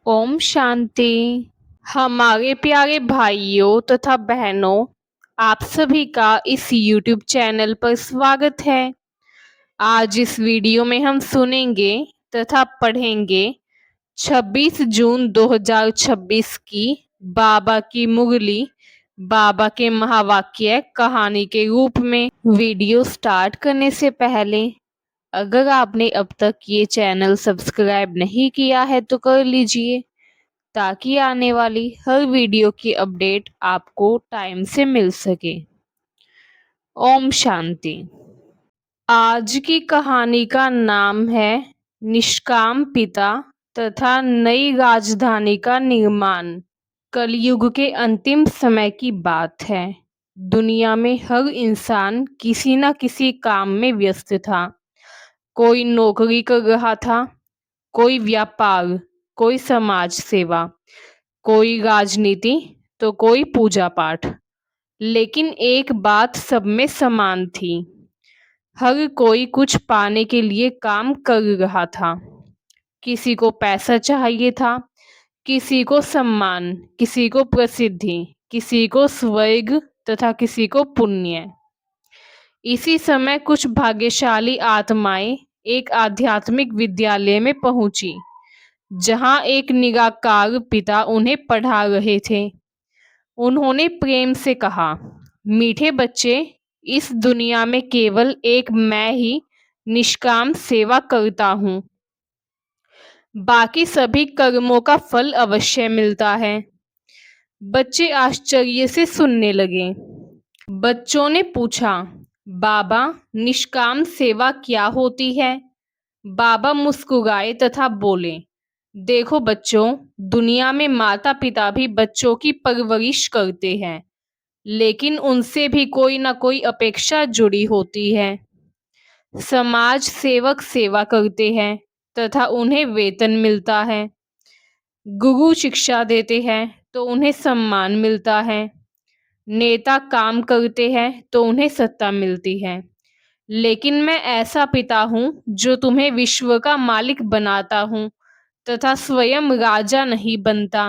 ओम शांति। हमारे प्यारे भाइयों तथा बहनों, आप सभी का इस YouTube चैनल पर स्वागत है। आज इस वीडियो में हम सुनेंगे तथा पढ़ेंगे 26 जून 2026 की बाबा की मुरली, बाबा के महावाक्य कहानी के रूप में। वीडियो स्टार्ट करने से पहले अगर आपने अब तक ये चैनल सब्सक्राइब नहीं किया है तो कर लीजिए, ताकि आने वाली हर वीडियो की अपडेट आपको टाइम से मिल सके। ओम शांति। आज की कहानी का नाम है निष्काम पिता तथा नई राजधानी का निर्माण। कलयुग के अंतिम समय की बात है। दुनिया में हर इंसान किसी न किसी काम में व्यस्त था। कोई नौकरी कर रहा था, कोई व्यापार, कोई समाज सेवा, कोई राजनीति तो कोई पूजा पाठ। लेकिन एक बात सब में समान थी, हर कोई कुछ पाने के लिए काम कर रहा था। किसी को पैसा चाहिए था, किसी को सम्मान, किसी को प्रसिद्धि, किसी को स्वर्ग तथा किसी को पुण्य। इसी समय कुछ भाग्यशाली आत्माएं एक आध्यात्मिक विद्यालय में पहुंची, जहां एक निराकार पिता उन्हें पढ़ा रहे थे। उन्होंने प्रेम से कहा, मीठे बच्चे, इस दुनिया में केवल एक मैं ही निष्काम सेवा करता हूँ। बाकी सभी कर्मों का फल अवश्य मिलता है। बच्चे आश्चर्य से सुनने लगे। बच्चों ने पूछा, बाबा, निष्काम सेवा क्या होती है? बाबा मुस्कुराए तथा बोले, देखो बच्चों, दुनिया में माता पिता भी बच्चों की परवरिश करते हैं, लेकिन उनसे भी कोई ना कोई अपेक्षा जुड़ी होती है। समाज सेवक सेवा करते हैं तथा उन्हें वेतन मिलता है। गुरु शिक्षा देते हैं तो उन्हें सम्मान मिलता है। नेता काम करते हैं तो उन्हें सत्ता मिलती है। लेकिन मैं ऐसा पिता हूँ जो तुम्हें विश्व का मालिक बनाता हूँ तथा स्वयं राजा नहीं बनता।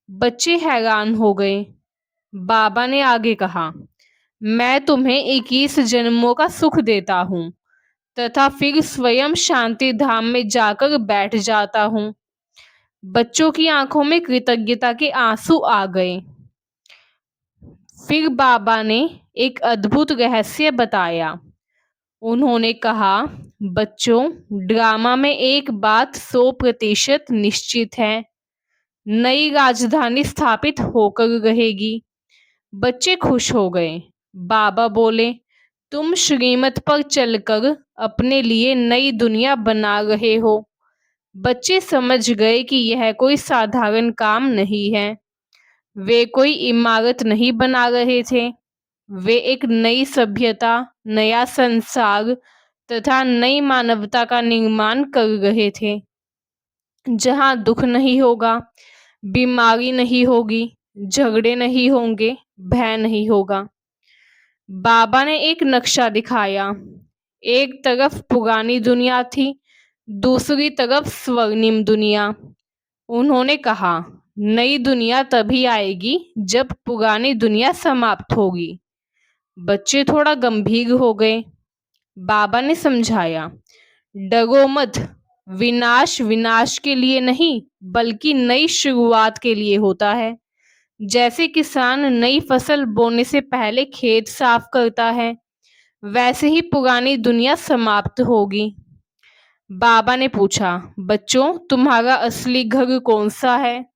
बच्चे हैरान हो गए। बाबा ने आगे कहा, मैं तुम्हें 21 जन्मों का सुख देता हूँ तथा फिर स्वयं शांति धाम में जाकर बैठ जाता हूँ। बच्चों की आंखों में कृतज्ञता के आंसू आ गए। फिर बाबा ने एक अद्भुत रहस्य बताया। उन्होंने कहा, बच्चों, ड्रामा में एक बात 100% निश्चित है, नई राजधानी स्थापित होकर रहेगी। बच्चे खुश हो गए। बाबा बोले, तुम श्रीमत पर चलकर अपने लिए नई दुनिया बना रहे हो। बच्चे समझ गए कि यह कोई साधारण काम नहीं है। वे कोई इमारत नहीं बना रहे थे, वे एक नई सभ्यता, नया संसार तथा नई मानवता का निर्माण कर रहे थे, जहां दुख नहीं होगा, बीमारी नहीं होगी, झगड़े नहीं होंगे, भय नहीं होगा। बाबा ने एक नक्शा दिखाया। एक तरफ पुरानी दुनिया थी, दूसरी तरफ स्वर्णिम दुनिया। उन्होंने कहा, नई दुनिया तभी आएगी जब पुरानी दुनिया समाप्त होगी। बच्चे थोड़ा गंभीर हो गए। बाबा ने समझाया, डरो मत, विनाश विनाश के लिए नहीं बल्कि नई शुरुआत के लिए होता है। जैसे किसान नई फसल बोने से पहले खेत साफ करता है, वैसे ही पुरानी दुनिया समाप्त होगी। बाबा ने पूछा, बच्चों, तुम्हारा असली घर कौन सा है?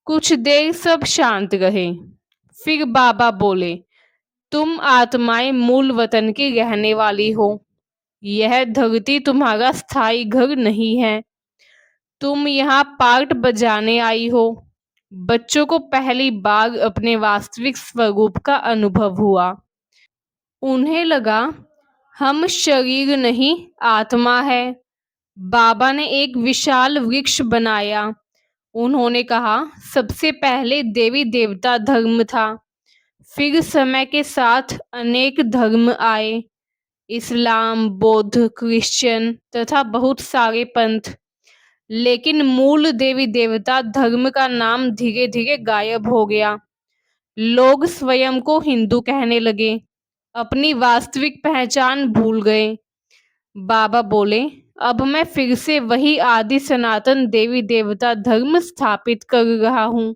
कुछ देर सब शांत रहे। फिर बाबा बोले, तुम आत्माएं मूल वतन की रहने वाली हो। यह धरती तुम्हारा स्थायी घर नहीं है। तुम यहाँ पार्ट बजाने आई हो। बच्चों को पहली बार अपने वास्तविक स्वरूप का अनुभव हुआ। उन्हें लगा, हम शरीर नहीं, आत्मा है। बाबा ने एक विशाल वृक्ष बनाया। उन्होंने कहा, सबसे पहले देवी देवता धर्म था, फिर समय के साथ अनेक धर्म आए, इस्लाम, बौद्ध, क्रिश्चियन तथा बहुत सारे पंथ। लेकिन मूल देवी देवता धर्म का नाम धीरे धीरे गायब हो गया। लोग स्वयं को हिंदू कहने लगे, अपनी वास्तविक पहचान भूल गए। बाबा बोले, अब मैं फिर से वही आदि सनातन देवी देवता धर्म स्थापित कर रहा हूँ।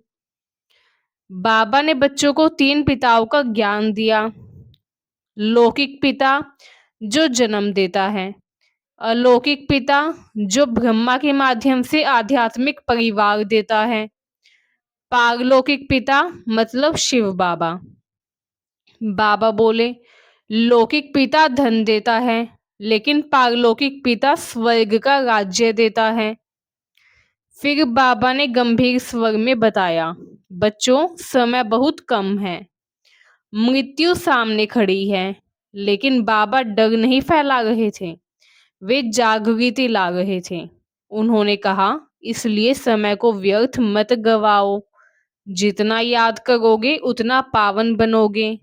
बाबा ने बच्चों को 3 पिताओं का ज्ञान दिया। लौकिक पिता जो जन्म देता है, अलौकिक पिता जो ब्रह्मा के माध्यम से आध्यात्मिक परिवार देता है, पारलौकिक पिता मतलब शिव बाबा। बाबा बोले, लौकिक पिता धन देता है, लेकिन पारलौकिक पिता स्वर्ग का राज्य देता है। फिर बाबा ने गंभीर स्वर में बताया, बच्चों समय बहुत कम है, मृत्यु सामने खड़ी है। लेकिन बाबा डर नहीं फैला रहे थे, वे जागृति ला रहे थे। उन्होंने कहा, इसलिए समय को व्यर्थ मत गवाओ, जितना याद करोगे उतना पावन बनोगे।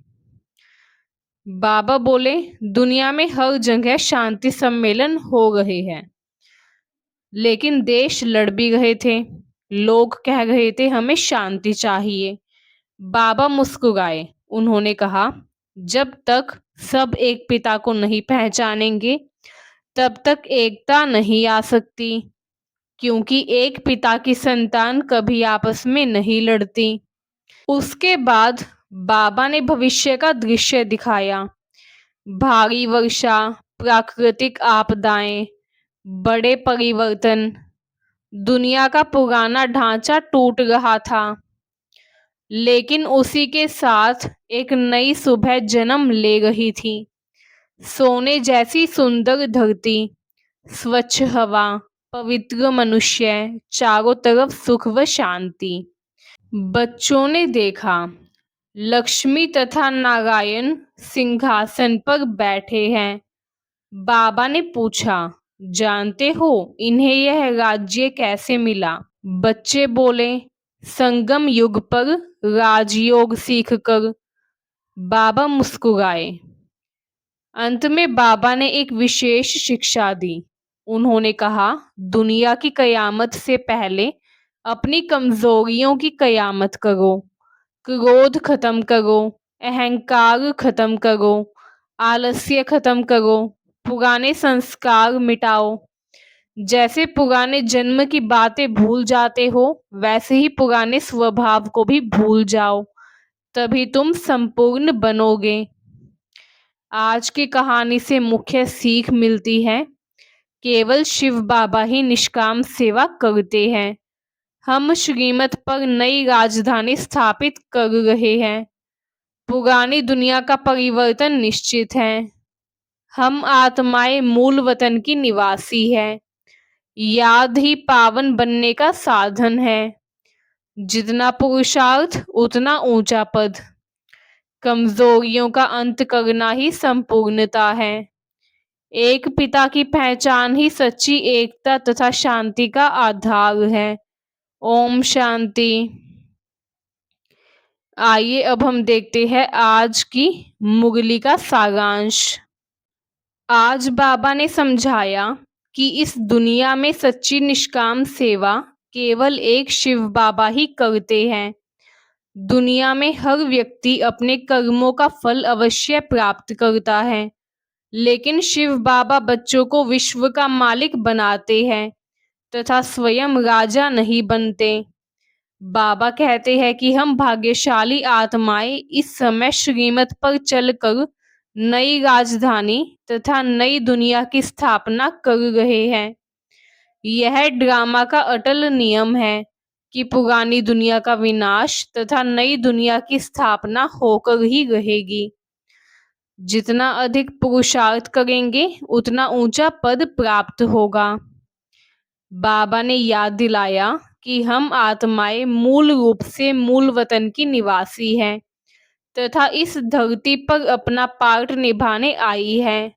बाबा बोले, दुनिया में हर जगह शांति सम्मेलन हो रहे हैं, लेकिन देश लड़ भी रहे थे। लोग कह रहे थे हमें शांति चाहिए। बाबा मुस्कुराए। उन्होंने कहा, जब तक सब एक पिता को नहीं पहचानेंगे तब तक एकता नहीं आ सकती, क्योंकि एक पिता की संतान कभी आपस में नहीं लड़ती। उसके बाद बाबा ने भविष्य का दृश्य दिखाया। भारी वर्षा, प्राकृतिक आपदाएं, बड़े परिवर्तन, दुनिया का पुराना ढांचा टूट रहा था। लेकिन उसी के साथ एक नई सुबह जन्म ले रही थी। सोने जैसी सुंदर धरती, स्वच्छ हवा, पवित्र मनुष्य, चारों तरफ सुख व शांति। बच्चों ने देखा, लक्ष्मी तथा नारायण सिंहासन पर बैठे हैं। बाबा ने पूछा, जानते हो इन्हें यह राज्य कैसे मिला? बच्चे बोले, संगम युग पर राजयोग सीखकर। बाबा मुस्कुराए। अंत में बाबा ने एक विशेष शिक्षा दी। उन्होंने कहा, दुनिया की कयामत से पहले अपनी कमजोरियों की कयामत करो, क्रोध खत्म करो, अहंकार खत्म करो, आलस्य खत्म करो, पुराने संस्कार मिटाओ। जैसे पुराने जन्म की बातें भूल जाते हो, वैसे ही पुराने स्वभाव को भी भूल जाओ, तभी तुम संपूर्ण बनोगे। आज की कहानी से मुख्य सीख मिलती है, केवल शिव बाबा ही निष्काम सेवा करते हैं। हम श्रीमत पर नई राजधानी स्थापित कर रहे हैं। पुरानी दुनिया का परिवर्तन निश्चित है। हम आत्माएं मूल वतन की निवासी है। याद ही पावन बनने का साधन है। जितना पुरुषार्थ उतना ऊंचा पद। कमजोरियों का अंत करना ही संपूर्णता है। एक पिता की पहचान ही सच्ची एकता तथा शांति का आधार है। ओम शांति। आइए अब हम देखते हैं आज की मुरली का सारांश। आज बाबा ने समझाया कि इस दुनिया में सच्ची निष्काम सेवा केवल एक शिव बाबा ही करते हैं। दुनिया में हर व्यक्ति अपने कर्मों का फल अवश्य प्राप्त करता है, लेकिन शिव बाबा बच्चों को विश्व का मालिक बनाते हैं तथा स्वयं राजा नहीं बनते। बाबा कहते हैं कि हम भाग्यशाली आत्माएं इस समय श्रीमत पर चलकर नई राजधानी तथा नई दुनिया की स्थापना कर रहे हैं। यह ड्रामा का अटल नियम है कि पुरानी दुनिया का विनाश तथा नई दुनिया की स्थापना होकर ही रहेगी। जितना अधिक पुरुषार्थ करेंगे उतना ऊंचा पद प्राप्त होगा। बाबा ने याद दिलाया कि हम आत्माएं मूल रूप से मूल वतन की निवासी हैं तथा इस धरती पर अपना पार्ट निभाने आई है।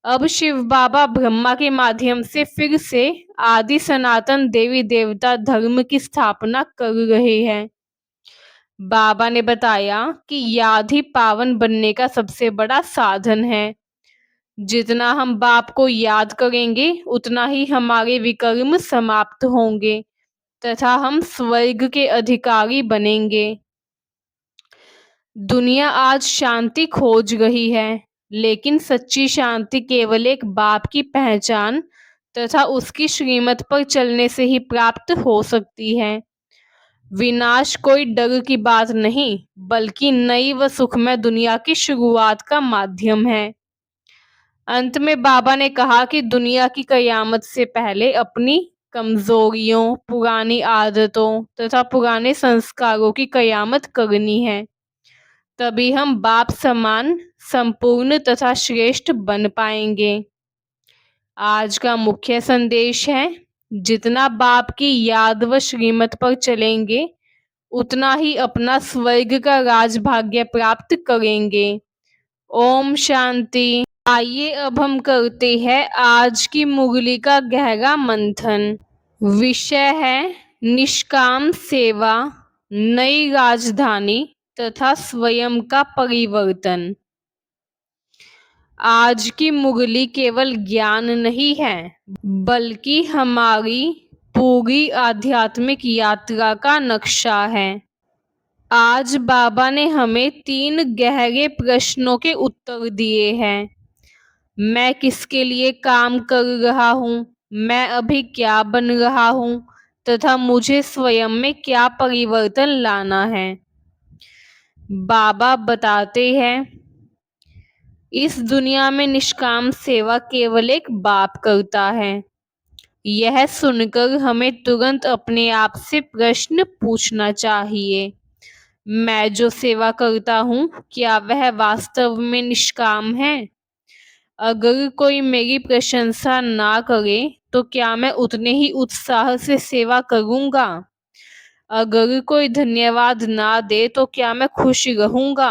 अब शिव बाबा ब्रह्मा के माध्यम से फिर से आदि सनातन देवी देवता धर्म की स्थापना कर रहे हैं। बाबा ने बताया कि याद ही पावन बनने का सबसे बड़ा साधन है। जितना हम बाप को याद करेंगे उतना ही हमारे विकर्म समाप्त होंगे तथा हम स्वर्ग के अधिकारी बनेंगे। दुनिया आज शांति खोज रही है, लेकिन सच्ची शांति केवल एक बाप की पहचान तथा उसकी श्रीमत पर चलने से ही प्राप्त हो सकती है। विनाश कोई डर की बात नहीं, बल्कि नई व सुखमय दुनिया की शुरुआत का माध्यम है। अंत में बाबा ने कहा कि दुनिया की कयामत से पहले अपनी कमजोरियों, पुरानी आदतों तथा पुराने संस्कारों की कयामत करनी है। तभी हम बाप समान, संपूर्ण तथा श्रेष्ठ बन पाएंगे। आज का मुख्य संदेश है, जितना बाप की याद व श्रीमत पर चलेंगे उतना ही अपना स्वर्ग का राजभाग्य प्राप्त करेंगे। ओम शांति। आइए अब हम करते हैं आज की मुरली का गहरा मंथन। विषय है निष्काम सेवा, नई राजधानी तथा स्वयं का परिवर्तन। आज की मुरली केवल ज्ञान नहीं है, बल्कि हमारी पूरी आध्यात्मिक यात्रा का नक्शा है। आज बाबा ने हमें 3 गहरे प्रश्नों के उत्तर दिए हैं। मैं किसके लिए काम कर रहा हूँ, मैं अभी क्या बन रहा हूँ तथा मुझे स्वयं में क्या परिवर्तन लाना है। बाबा बताते हैं, इस दुनिया में निष्काम सेवा केवल एक बाप करता है। यह सुनकर हमें तुरंत अपने आप से प्रश्न पूछना चाहिए, मैं जो सेवा करता हूँ क्या वह वास्तव में निष्काम है? अगर कोई मेरी प्रशंसा ना करे तो क्या मैं उतने ही उत्साह से सेवा करूँगा? अगर कोई धन्यवाद ना दे तो क्या मैं खुश रहूँगा?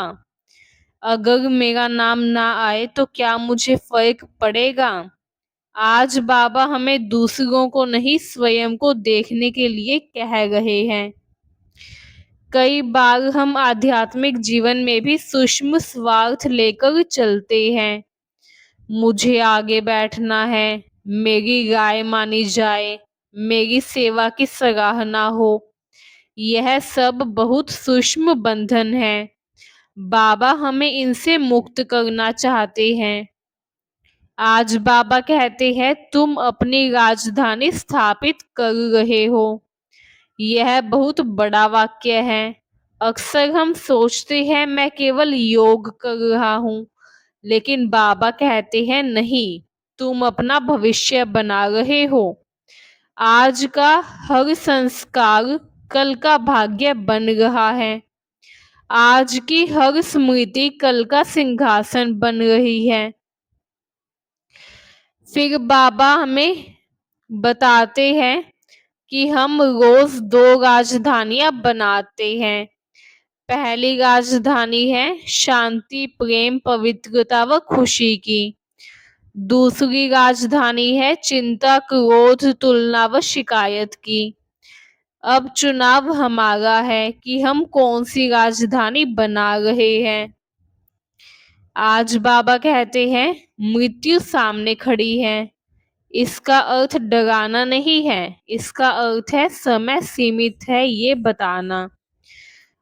अगर मेरा नाम ना आए तो क्या मुझे फर्क पड़ेगा? आज बाबा हमें दूसरों को नहीं, स्वयं को देखने के लिए कह रहे हैं। कई बार हम आध्यात्मिक जीवन में भी सूक्ष्म स्वार्थ लेकर चलते हैं। मुझे आगे बैठना है, मेरी राय मानी जाए, मेरी सेवा की सराहना हो। यह सब बहुत सूक्ष्म बंधन है। बाबा हमें इनसे मुक्त करना चाहते हैं। आज बाबा कहते हैं, तुम अपनी राजधानी स्थापित कर रहे हो। यह बहुत बड़ा वाक्य है। अक्सर हम सोचते हैं मैं केवल योग कर रहा हूँ, लेकिन बाबा कहते हैं नहीं, तुम अपना भविष्य बना रहे हो। आज का हर संस्कार कल का भाग्य बन रहा है। आज की हर स्मृति कल का सिंहासन बन रही है। फिर बाबा हमें बताते हैं कि हम रोज 2 राजधानियां बनाते हैं। पहली राजधानी है शांति, प्रेम, पवित्रता व खुशी की। दूसरी राजधानी है चिंता, क्रोध, तुलना व शिकायत की। अब चुनाव हमारा है कि हम कौन सी राजधानी बना रहे हैं। आज बाबा कहते हैं, मृत्यु सामने खड़ी है। इसका अर्थ डराना नहीं है, इसका अर्थ है समय सीमित है ये बताना।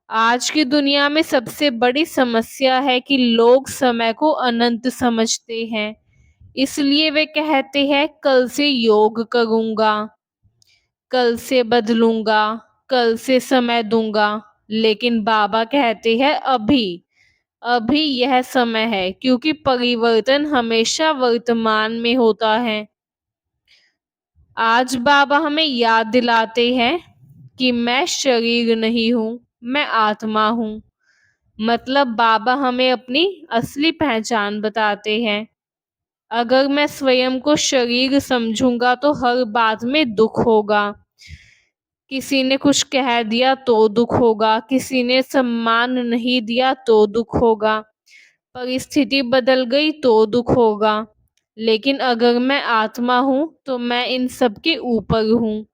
आज की दुनिया में सबसे बड़ी समस्या है कि लोग समय को अनंत समझते हैं। इसलिए वे कहते हैं कल से योग करूंगा, कल से बदलूंगा, कल से समय दूंगा। लेकिन बाबा कहते हैं अभी, अभी यह समय है, क्योंकि परिवर्तन हमेशा वर्तमान में होता है। आज बाबा हमें याद दिलाते हैं कि मैं शरीर नहीं हूँ, मैं आत्मा हूँ। मतलब बाबा हमें अपनी असली पहचान बताते हैं। अगर मैं स्वयं को शरीर समझूंगा तो हर बात में दुख होगा। किसी ने कुछ कह दिया तो दुख होगा, किसी ने सम्मान नहीं दिया तो दुख होगा, परिस्थिति बदल गई तो दुख होगा। लेकिन अगर मैं आत्मा हूँ तो मैं इन सब के ऊपर हूँ।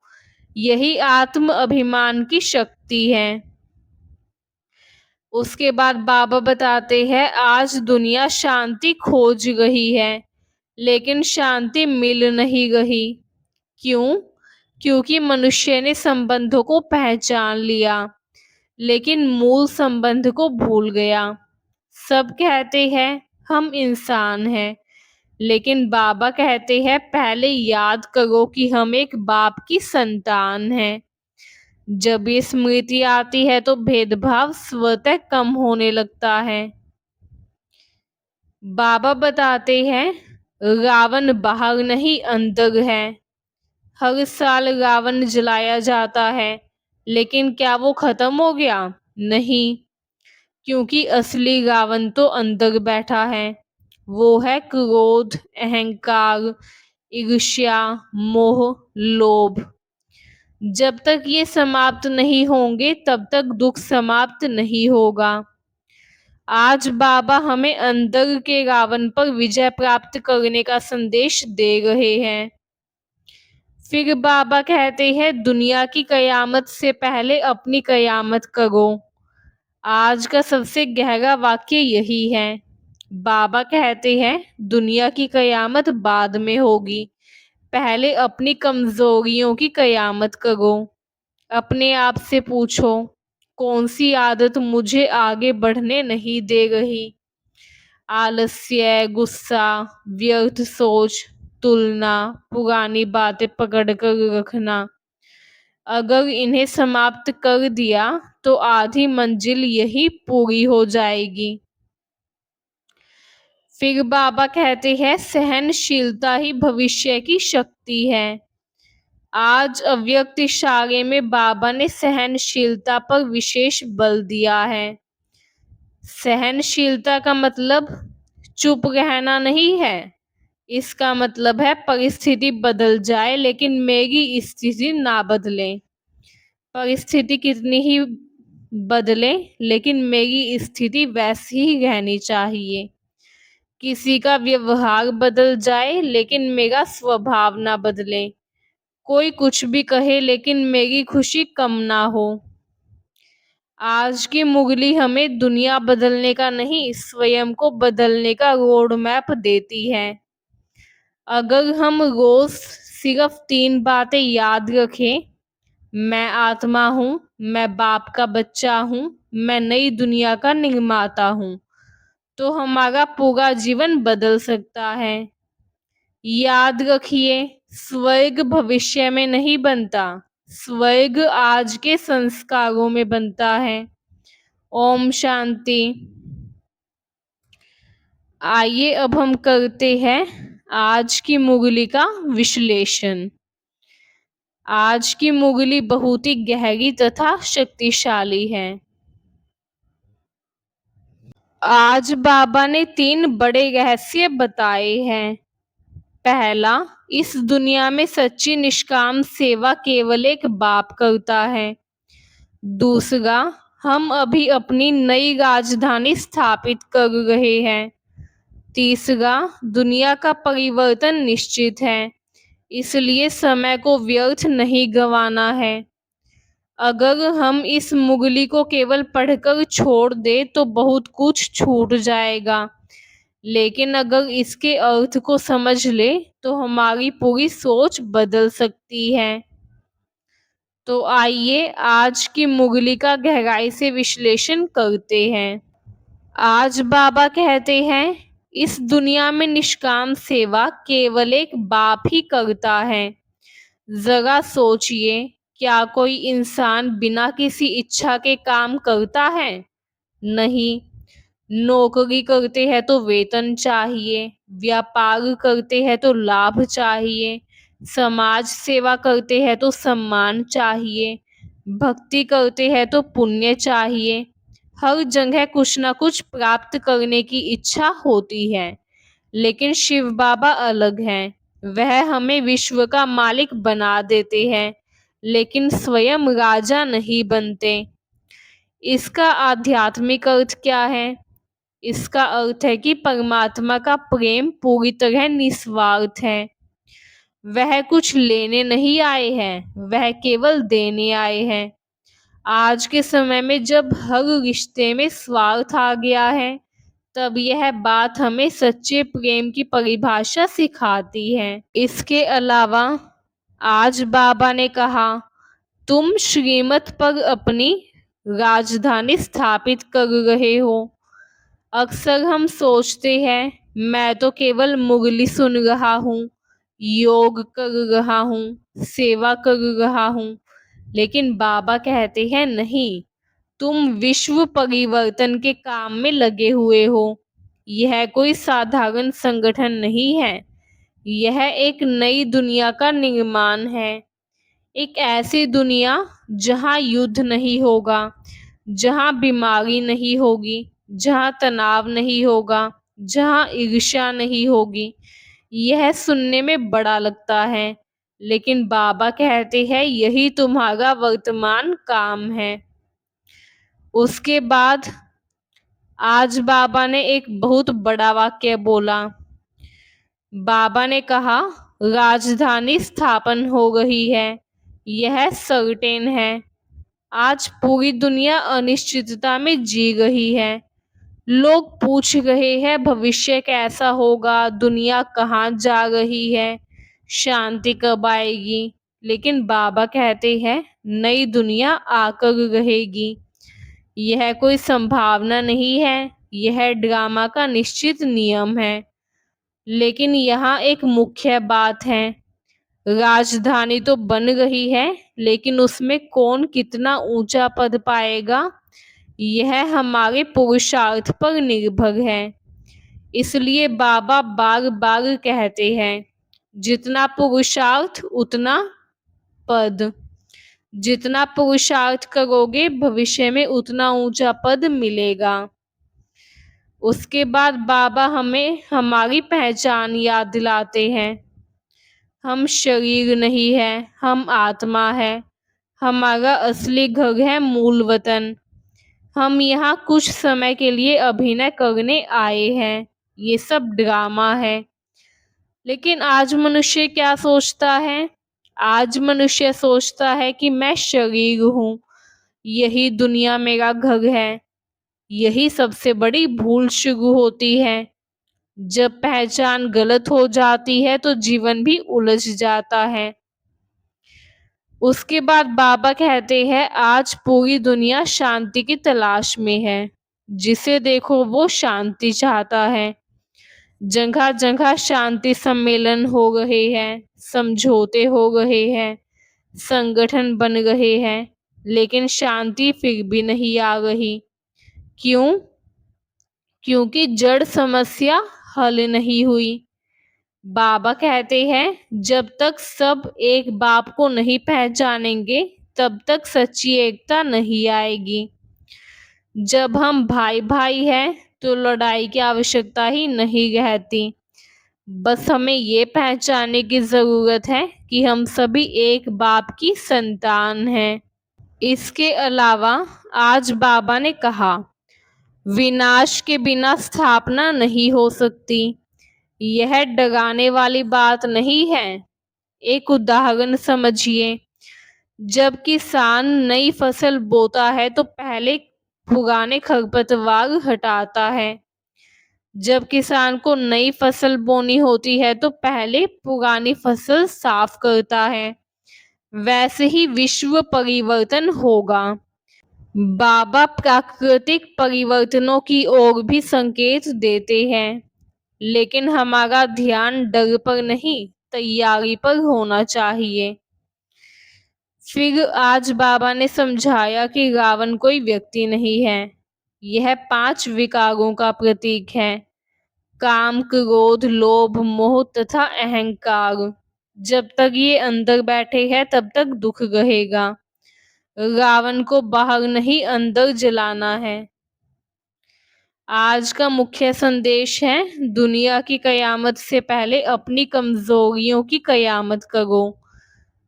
यही आत्म अभिमान की शक्ति है। उसके बाद बाबा बताते हैं, आज दुनिया शांति खोज रही है। लेकिन शांति मिल नहीं रही। क्यों? क्योंकि मनुष्य ने संबंधों को पहचान लिया, लेकिन मूल संबंध को भूल गया। सब कहते हैं हम इंसान हैं, लेकिन बाबा कहते हैं पहले याद करो कि हम एक बाप की संतान हैं। जब ये स्मृति आती है तो भेदभाव स्वतः कम होने लगता है। बाबा बताते हैं रावण बाहर नहीं अंदर है। हर साल रावण जलाया जाता है, लेकिन क्या वो खत्म हो गया? नहीं, क्योंकि असली रावण तो अंदर बैठा है। वो है क्रोध, अहंकार, ईर्ष्या, मोह, लोभ। जब तक ये समाप्त नहीं होंगे तब तक दुख समाप्त नहीं होगा। आज बाबा हमें अंदर के रावण पर विजय प्राप्त करने का संदेश दे रहे हैं। फिर बाबा कहते हैं दुनिया की कयामत से पहले अपनी कयामत करो। आज का सबसे गहरा वाक्य यही है। बाबा कहते हैं दुनिया की कयामत बाद में होगी, पहले अपनी कमजोरियों की कयामत करो। अपने आप से पूछो कौन सी आदत मुझे आगे बढ़ने नहीं दे रही। आलस्य, गुस्सा, व्यर्थ सोच, तुलना, पुरानी बातें पकड़ कर रखना। अगर इन्हें समाप्त कर दिया तो आधी मंजिल यही पूरी हो जाएगी। फिर बाबा कहते हैं सहनशीलता ही भविष्य की शक्ति है। आज अव्यक्त इशारे में बाबा ने सहनशीलता पर विशेष बल दिया है। सहनशीलता का मतलब चुप रहना नहीं है। इसका मतलब है परिस्थिति बदल जाए लेकिन मेरी स्थिति ना बदले। परिस्थिति कितनी ही बदले लेकिन मेरी स्थिति वैसी ही रहनी चाहिए। किसी का व्यवहार बदल जाए लेकिन मेरा स्वभाव ना बदले। कोई कुछ भी कहे लेकिन मेरी खुशी कम ना हो। आज की मुगली हमें दुनिया बदलने का नहीं, स्वयं को बदलने का रोड मैप देती है। अगर हम रोज सिर्फ 3 बातें याद रखें, मैं आत्मा हूँ, मैं बाप का बच्चा हूँ, मैं नई दुनिया का निर्माता हूँ, तो हमारा पूरा जीवन बदल सकता है। याद रखिए स्वर्ग भविष्य में नहीं बनता, स्वर्ग आज के संस्कारों में बनता है। ओम शांति। आइए अब हम करते हैं आज की मुगली का विश्लेषण। आज की मुगली बहुत ही गहरी तथा शक्तिशाली है। आज बाबा ने 3 बड़े रहस्य बताए हैं। पहला, इस दुनिया में सच्ची निष्काम सेवा केवल एक बाप करता है। दूसरा, हम अभी अपनी नई राजधानी स्थापित कर रहे हैं। तीसरा, दुनिया का परिवर्तन निश्चित है, इसलिए समय को व्यर्थ नहीं गंवाना है। अगर हम इस मुगली को केवल पढ़कर छोड़ दें तो बहुत कुछ छूट जाएगा, लेकिन अगर इसके अर्थ को समझ ले तो हमारी पूरी सोच बदल सकती है। तो आइए आज की मुगली का गहराई से विश्लेषण करते हैं। आज बाबा कहते हैं इस दुनिया में निष्काम सेवा केवल एक बाप ही करता है। जरा सोचिए, क्या कोई इंसान बिना किसी इच्छा के काम करता है? नहीं। नौकरी करते हैं तो वेतन चाहिए, व्यापार करते हैं तो लाभ चाहिए, समाज सेवा करते हैं तो सम्मान चाहिए, भक्ति करते हैं तो पुण्य चाहिए। हर जगह कुछ ना कुछ प्राप्त करने की इच्छा होती है, लेकिन शिव बाबा अलग हैं। वह हमें विश्व का मालिक बना देते हैं, लेकिन स्वयं राजा नहीं बनते। इसका आध्यात्मिक अर्थ क्या है? इसका अर्थ है कि परमात्मा का प्रेम पूरी तरह निस्वार्थ है। वह कुछ लेने नहीं आए हैं, वह केवल देने आए हैं। आज के समय में जब हर रिश्ते में स्वार्थ आ गया है, तब यह बात हमें सच्चे प्रेम की परिभाषा सिखाती है। इसके अलावा आज बाबा ने कहा, तुम श्रीमत पर अपनी राजधानी स्थापित कर रहे हो। अक्सर हम सोचते हैं, मैं तो केवल मुरली सुन रहा हूँ, योग कर रहा हूँ, सेवा कर रहा हूँ। लेकिन बाबा कहते हैं नहीं, तुम विश्व परिवर्तन के काम में लगे हुए हो। यह कोई साधारण संगठन नहीं है, यह एक नई दुनिया का निर्माण है। एक ऐसी दुनिया जहां युद्ध नहीं होगा, जहां बीमारी नहीं होगी, जहां तनाव नहीं होगा, जहां ईर्ष्या नहीं होगी। यह सुनने में बड़ा लगता है, लेकिन बाबा कहते हैं यही तुम्हारा वर्तमान काम है। उसके बाद आज बाबा ने एक बहुत बड़ा वाक्य बोला। बाबा ने कहा, राजधानी स्थापन हो गई है, यह सर्टेन है। आज पूरी दुनिया अनिश्चितता में जी रही है। लोग पूछ रहे हैं भविष्य कैसा होगा, दुनिया कहाँ जा रही है, शांति कब आएगी। लेकिन बाबा कहते हैं नई दुनिया आकर रहेगी। यह कोई संभावना नहीं है, यह ड्रामा का निश्चित नियम है। लेकिन यहाँ एक मुख्य बात है, राजधानी तो बन रही है, लेकिन उसमें कौन कितना ऊंचा पद पाएगा, यह हमारे पुरुषार्थ पर निर्भर है। इसलिए बाबा बार बार कहते हैं, जितना पुरुषार्थ उतना पद। जितना पुरुषार्थ करोगे भविष्य में उतना ऊंचा पद मिलेगा। उसके बाद बाबा हमें हमारी पहचान याद दिलाते हैं। हम शरीर नहीं है, हम आत्मा है। हमारा असली घर है मूल वतन। हम यहाँ कुछ समय के लिए अभिनय करने आए हैं, ये सब ड्रामा है। लेकिन आज मनुष्य क्या सोचता है? आज मनुष्य सोचता है कि मैं शरीर हूँ, यही दुनिया मेरा घर है। यही सबसे बड़ी भूल शुरू होती है। जब पहचान गलत हो जाती है तो जीवन भी उलझ जाता है। उसके बाद बाबा कहते हैं आज पूरी दुनिया शांति की तलाश में है। जिसे देखो वो शांति चाहता है। जगह जगह शांति सम्मेलन हो रहे हैं, समझौते हो रहे हैं, संगठन बन रहे हैं, लेकिन शांति फिर भी नहीं आ रही। क्यों? क्योंकि जड़ समस्या हल नहीं हुई। बाबा कहते हैं जब तक सब एक बाप को नहीं पहचानेंगे तब तक सच्ची एकता नहीं आएगी। जब हम भाई भाई हैं तो लड़ाई की आवश्यकता ही नहीं रहती। बस हमें ये पहचानने की जरूरत है कि हम सभी एक बाप की संतान हैं। इसके अलावा आज बाबा ने कहा, विनाश के बिना स्थापना नहीं हो सकती। यह डराने वाली बात नहीं है। एक उदाहरण समझिए। जब किसान नई फसल बोता है तो पहले पुराने खरपतवार हटाता है। जब किसान को नई फसल बोनी होती है तो पहले पुरानी फसल साफ करता है। वैसे ही विश्व परिवर्तन होगा। बाबा प्राकृतिक परिवर्तनों की ओर भी संकेत देते हैं, लेकिन हमारा ध्यान डर पर नहीं, तैयारी पर होना चाहिए। फिर आज बाबा ने समझाया कि रावण कोई व्यक्ति नहीं है, यह 5 विकारों का प्रतीक है। काम, क्रोध, लोभ, मोह तथा अहंकार। जब तक ये अंदर बैठे हैं तब तक दुख रहेगा। रावण को बाहर नहीं अंदर जलाना है। आज का मुख्य संदेश है, दुनिया की कयामत से पहले अपनी कमजोरियों की कयामत करो।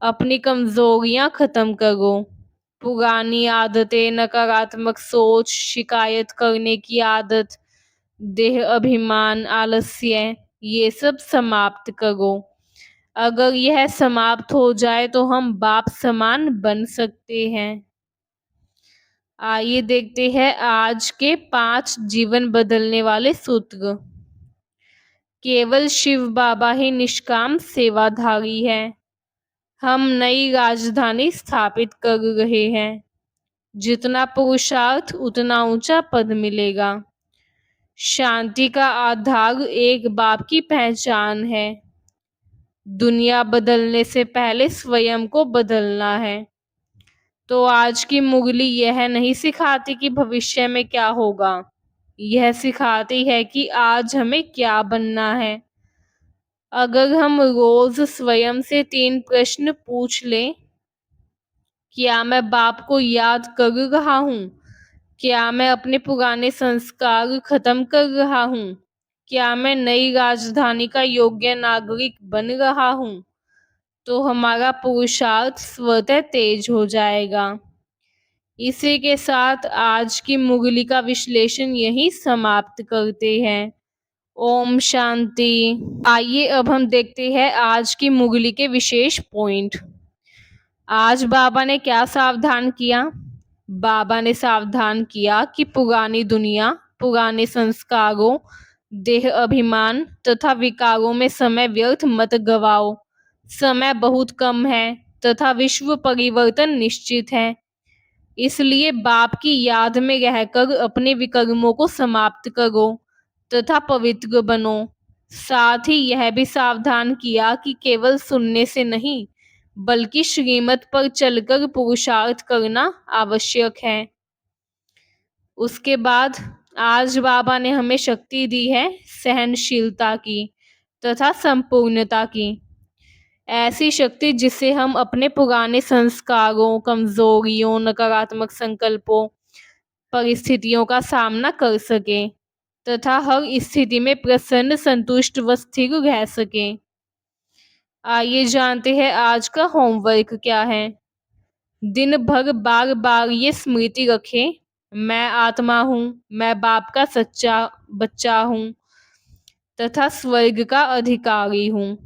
अपनी कमजोरियां खत्म करो। पुरानी आदतें, नकारात्मक सोच, शिकायत करने की आदत, देह अभिमान, आलस्य, ये सब समाप्त करो। अगर यह समाप्त हो जाए तो हम बाप समान बन सकते हैं। आइए देखते हैं आज के 5 जीवन बदलने वाले सूत्र। केवल शिव बाबा ही निष्काम सेवाधारी हैं। हम नई राजधानी स्थापित कर रहे हैं। जितना पुरुषार्थ उतना ऊंचा पद मिलेगा। शांति का आधार एक बाप की पहचान है। दुनिया बदलने से पहले स्वयं को बदलना है। तो आज की मुगली यह नहीं सिखाती कि भविष्य में क्या होगा, यह सिखाती है कि आज हमें क्या बनना है। अगर हम रोज स्वयं से 3 प्रश्न पूछ लें, क्या मैं बाप को याद कर रहा हूँ? क्या मैं अपने पुराने संस्कार खत्म कर रहा हूँ? क्या मैं नई राजधानी का योग्य नागरिक बन रहा हूँ? तो हमारा पुरुषार्थ स्वतः तेज हो जाएगा। इसी के साथ आज की मुरली का विश्लेषण यही समाप्त करते हैं। ओम शांति। आइए अब हम देखते हैं आज की मुरली के विशेष पॉइंट। आज बाबा ने क्या सावधान किया? बाबा ने सावधान किया कि पुरानी दुनिया, पुराने संस्कारों, देह अभिमान तथा विकारों में समय व्यर्थ मत गवाओ। समय बहुत कम है तथा विश्व परिवर्तन निश्चित है। इसलिए बाप की याद में रहकर अपने विकर्मों को समाप्त करो तथा पवित्र बनो। साथ ही यह भी सावधान किया कि केवल सुनने से नहीं, बल्कि श्रीमत पर चलकर पुरुषार्थ करना आवश्यक है। उसके बाद आज बाबा ने हमें शक्ति दी है सहनशीलता की तथा संपूर्णता की। ऐसी शक्ति जिससे हम अपने पुराने संस्कारों, कमजोरियों, नकारात्मक संकल्पों, परिस्थितियों का सामना कर सकें तथा हर स्थिति में प्रसन्न, संतुष्ट व स्थिर रह सकें। आइए जानते हैं आज का होमवर्क क्या है। दिन भर बार बार ये स्मृति रखें, मैं आत्मा हूँ, मैं बाप का सच्चा बच्चा हूँ तथा स्वर्ग का अधिकारी हूँ।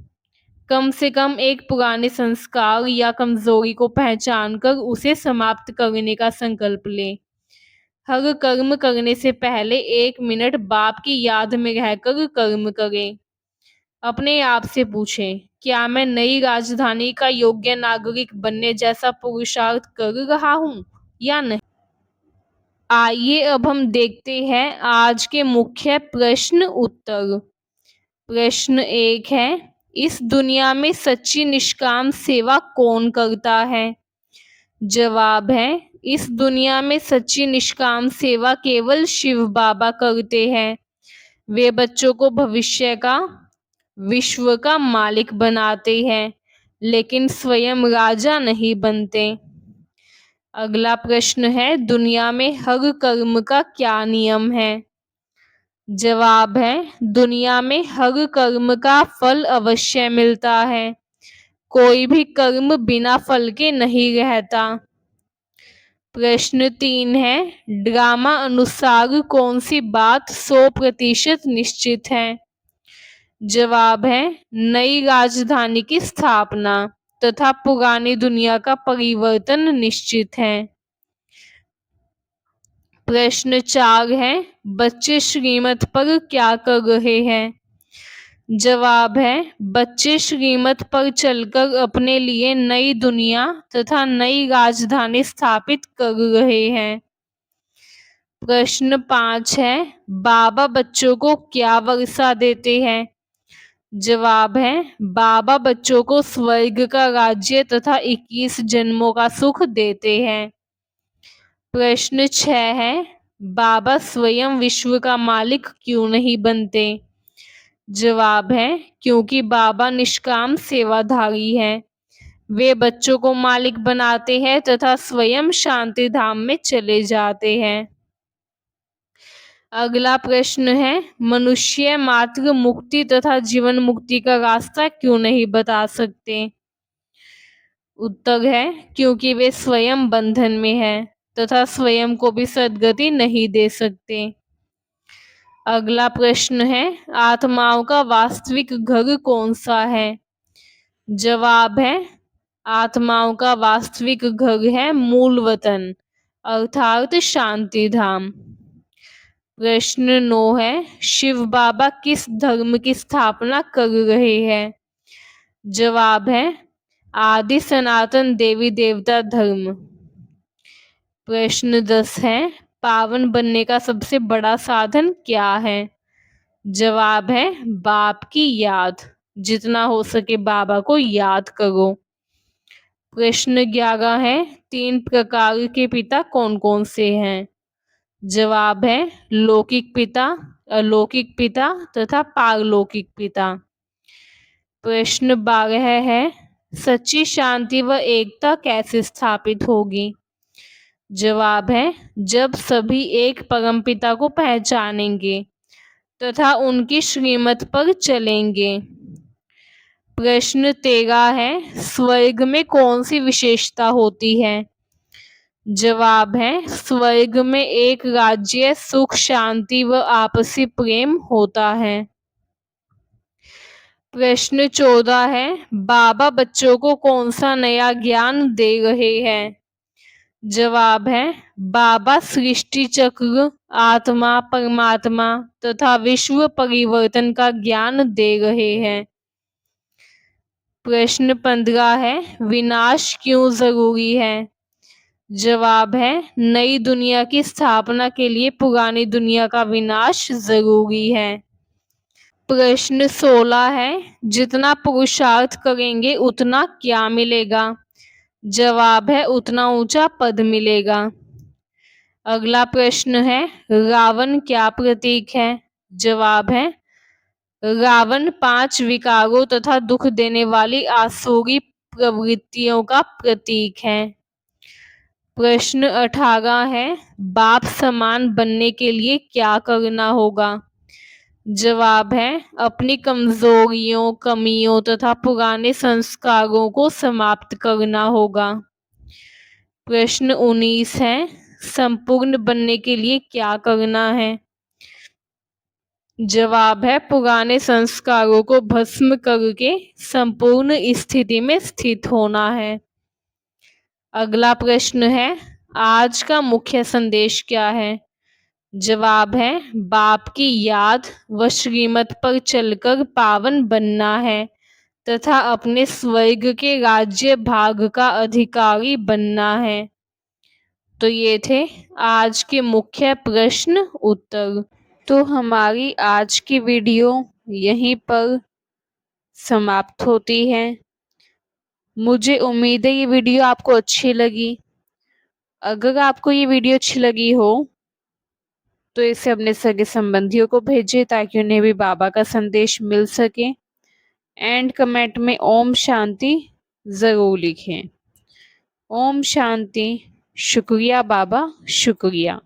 कम से कम एक पुराने संस्कार या कमजोरी को पहचानकर उसे समाप्त करने का संकल्प लें। हर कर्म करने से पहले 1 मिनट बाप की याद में रहकर कर्म करें। अपने आप से पूछें, क्या मैं नई राजधानी का योग्य नागरिक बनने जैसा पुरुषार्थ कर रहा हूँ या नहीं? आइए अब हम देखते हैं आज के मुख्य प्रश्न उत्तर। प्रश्न 1 है, इस दुनिया में सच्ची निष्काम सेवा कौन करता है? जवाब है, इस दुनिया में सच्ची निष्काम सेवा केवल शिव बाबा करते हैं। वे बच्चों को भविष्य का, विश्व का मालिक बनाते हैं, लेकिन स्वयं राजा नहीं बनते। अगला प्रश्न है, दुनिया में हर कर्म का क्या नियम है? जवाब है, दुनिया में हर कर्म का फल अवश्य मिलता है। कोई भी कर्म बिना फल के नहीं रहता। प्रश्न 3 है, ड्रामा अनुसार कौन सी बात 100% निश्चित है? जवाब है, नई राजधानी की स्थापना तथा पुरानी दुनिया का परिवर्तन निश्चित है। प्रश्न 4 है, बच्चे श्रीमत पर क्या कर रहे हैं? जवाब है, बच्चे श्रीमत पर चलकर अपने लिए नई दुनिया तथा नई राजधानी स्थापित कर रहे हैं। प्रश्न 5 है, बाबा बच्चों को क्या वर्षा देते हैं? जवाब है, बाबा बच्चों को स्वर्ग का राज्य तथा 21 जन्मों का सुख देते हैं। प्रश्न 6 है, बाबा स्वयं विश्व का मालिक क्यों नहीं बनते? जवाब है, क्योंकि बाबा निष्काम सेवाधारी हैं। वे बच्चों को मालिक बनाते हैं तथा स्वयं शांति धाम में चले जाते हैं। अगला प्रश्न है, मनुष्य मात्र मुक्ति तथा जीवन मुक्ति का रास्ता क्यों नहीं बता सकते? उत्तर है, क्योंकि वे स्वयं बंधन में हैं तथा स्वयं को भी सद्गति नहीं दे सकते। अगला प्रश्न है, आत्माओं का वास्तविक घर कौन सा है? जवाब है, आत्माओं का वास्तविक घर है मूल वतन, अर्थात शांति धाम। प्रश्न 9 है, शिव बाबा किस धर्म की स्थापना कर रहे हैं? जवाब है आदि सनातन देवी देवता धर्म। प्रश्न 10 है, पावन बनने का सबसे बड़ा साधन क्या है? जवाब है बाप की याद। जितना हो सके बाबा को याद करो। प्रश्न 11 है, 3 प्रकार के पिता कौन कौन से हैं? जवाब है लौकिक पिता, अलौकिक पिता तथा पारलौकिक पिता। प्रश्न 12 है, सच्ची शांति व एकता कैसे स्थापित होगी? जवाब है जब सभी एक परमपिता को पहचानेंगे तथा उनकी श्रीमत पर चलेंगे। प्रश्न 13 है, स्वर्ग में कौन सी विशेषता होती है? जवाब है स्वर्ग में एक राज्य, सुख, शांति व आपसी प्रेम होता है। प्रश्न 14 है, बाबा बच्चों को कौन सा नया ज्ञान दे रहे हैं? जवाब है बाबा सृष्टि चक्र, आत्मा, परमात्मा तथा विश्व परिवर्तन का ज्ञान दे रहे हैं। प्रश्न 15 है, विनाश क्यों जरूरी है? जवाब है नई दुनिया की स्थापना के लिए पुरानी दुनिया का विनाश जरूरी है। प्रश्न 16 है, जितना पुरुषार्थ करेंगे उतना क्या मिलेगा? जवाब है उतना ऊंचा पद मिलेगा। अगला प्रश्न है, रावण क्या प्रतीक है? जवाब है रावण 5 विकारों तथा दुख देने वाली आसुरी प्रवृत्तियों का प्रतीक है। प्रश्न 18 है, बाप समान बनने के लिए क्या करना होगा? जवाब है अपनी कमजोरियों, कमियों तथा पुराने संस्कारों को समाप्त करना होगा। प्रश्न 19 है, संपूर्ण बनने के लिए क्या करना है? जवाब है पुराने संस्कारों को भस्म करके संपूर्ण स्थिति में स्थित होना है। अगला प्रश्न है, आज का मुख्य संदेश क्या है? जवाब है बाप की याद व श्रीमत पर चलकर पावन बनना है तथा अपने स्वर्ग के राज्य भाग का अधिकारी बनना है। तो ये थे आज के मुख्य प्रश्न उत्तर। तो हमारी आज की वीडियो यहीं पर समाप्त होती है। मुझे उम्मीद है ये वीडियो आपको अच्छी लगी। अगर आपको ये वीडियो अच्छी लगी हो तो इसे अपने सगे संबंधियों को भेजें ताकि उन्हें भी बाबा का संदेश मिल सके। एंड कमेंट में ओम शांति ज़रूर लिखें। ओम शांति। शुक्रिया बाबा, शुक्रिया।